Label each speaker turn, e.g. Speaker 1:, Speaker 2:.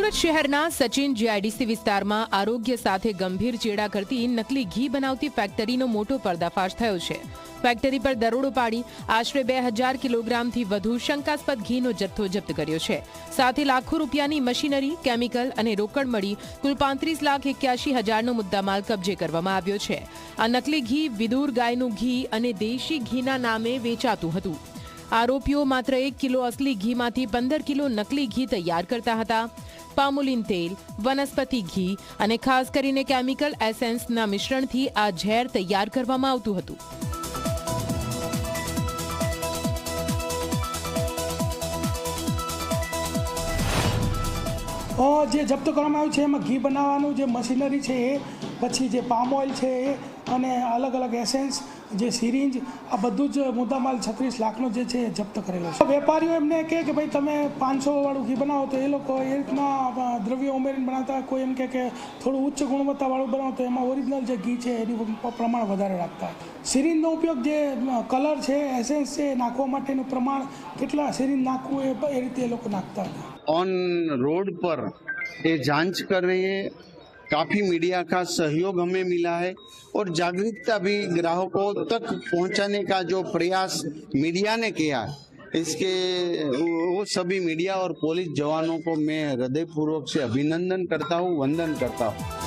Speaker 1: સુરત શહેરના સચિન જીઆઈડીસી વિસ્તારમાં આરોગ્ય સાથે ગંભીર ચેડા કરતી નકલી ઘી બનાવતી ફેક્ટરીનો મોટો પર્દાફાશ થયો છે। ફેક્ટરી પર દરોડો પાડી આશરે 2000 કિલોગ્રામથી વધુ શંકાસ્પદ ઘીનો જથ્થો જપ્ત કર્યો છે। સાથે લાખો રૂપિયાની મશીનરી, કેમિકલ અને રોકડ મળી કુલ 35,81,000નો મુદ્દામાલ કબજે કરવામાં આવ્યો છે। આ નકલી ઘી વિદુર ગાયનું ઘી અને દેશી ઘીના નામે વેચાતું હતું। આરોપીઓ માત્ર 1 કિલો અસલી ઘીમાંથી 15 કિલો નકલી ઘી તૈયાર કરતા હતા। પામોલીન તેલ, વનસ્પતિ ઘી અને ખાસ કરીને કેમિકલ એસેન્સના મિશ્રણથી આ ઝેર તૈયાર કરવામાં આવતું હતું।
Speaker 2: જે જપ્ત કરવામાં આવ્યું છે એમાં ઘી બનાવવાનું જે મશીનરી છે એ, પછી જે પામ ઓઇલ છે એ, અને અલગ અલગ એસેન્સ, જે સિરિંજ, આ બધું જ મુદ્દામાલ 36 લાખનો જે છે એ જપ્ત કરેલો છે। વેપારીઓ એમને કહે કે ભાઈ તમે 500 વાળું ઘી બનાવો તો એ લોકો એ રીતના દ્રવ્યો ઉમેરીને બનાવતા। કોઈ એમ કે થોડું ઉચ્ચ ગુણવત્તાવાળું બનાવો તો એમાં ઓરિજિનલ જે ઘી છે એનું પ્રમાણ વધારે રાખતા। સિરિંજનો ઉપયોગ જે કલર છે, એસેન્સ છે નાખવા માટેનું પ્રમાણ કેટલા સિરિંજ નાખવું એ રીતે એ લોકો નાખતા હતા।
Speaker 3: ऑन रोड पर ये जांच कर रही है। काफ़ी मीडिया का सहयोग हमें मिला है और जागरूकता भी ग्राहकों तक पहुंचाने का जो प्रयास मीडिया ने किया है, इसके वो सभी मीडिया और पुलिस जवानों को मैं हृदयपूर्वक से अभिनंदन करता हूं, वंदन करता हूं।